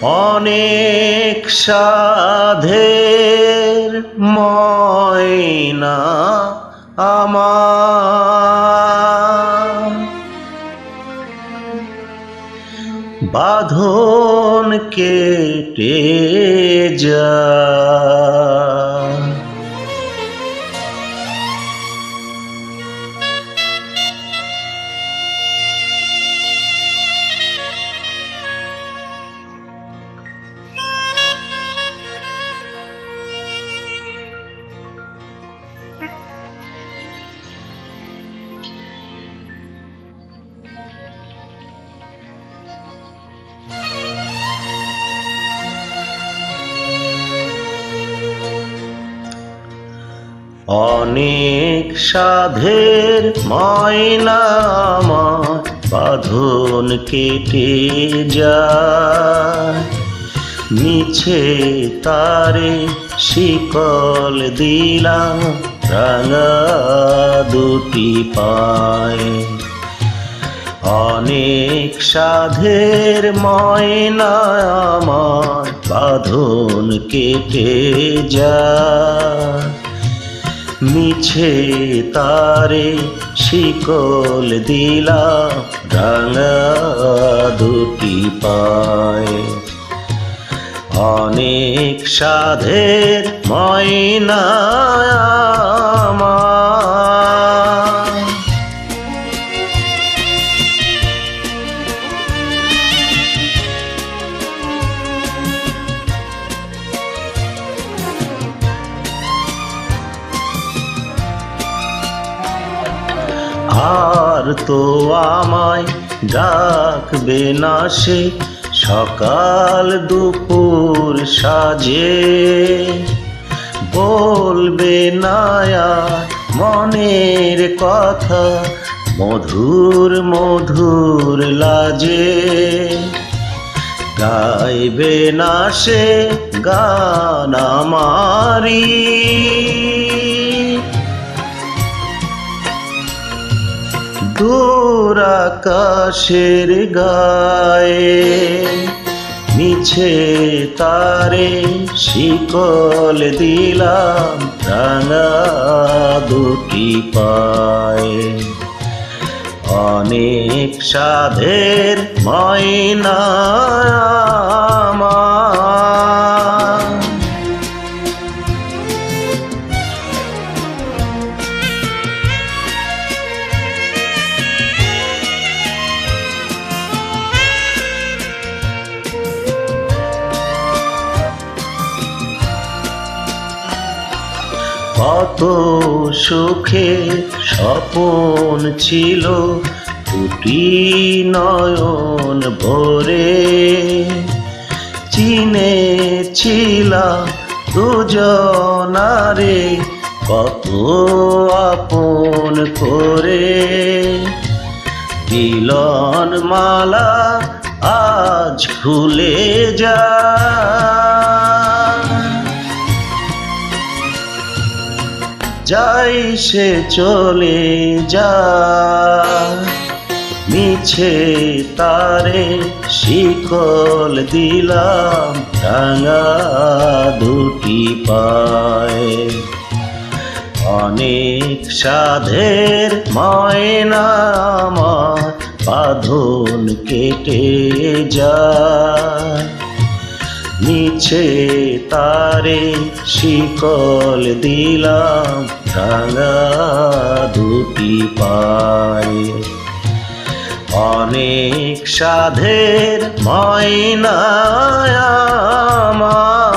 অনেক সাধের ময়না আমার, বাঁধন কেটে যায়। অনেক সাধের ময়না আমার, বাঁধন কেটে যায়। মিছে তারে শিকল দিলাম রাঙা দুটি পায়। অনেক সাধের ময়না আমার, বাঁধন কেটে যায়। মিছে তারে শিকল দিলাম রাঙা দুটি পায়। অনেক সাধের ময়না আমার। আর তো আমায় ডাকবে না সে সকাল দুপুর সাজে, বলবে না আর মনের কথা মধুর মধুর লাজে। গাইবে না সে গান আমারি, দূর আকাশের গায়ে। মিছে তারে শিকল দিলাম রাঙা দুটি পায়। অনেক সাধের ময়না আমার। কত সুখে স্বপন ছিল দুটি নয়ন ভরে। চিনেছিলাম দুজনারে কত আপন করে। মিলন মালা আজ খুলে যাই সে চলে যায়। মিছে তারে শিকল দিলাম রাঙা দুটি পায়। অনেক সাধের ময়না আমার, বাঁধন কেটে যায়। মিছে তারে শিকল দিলাম রাঙা দুটি পায়। অনেক সাধের ময়না আমার।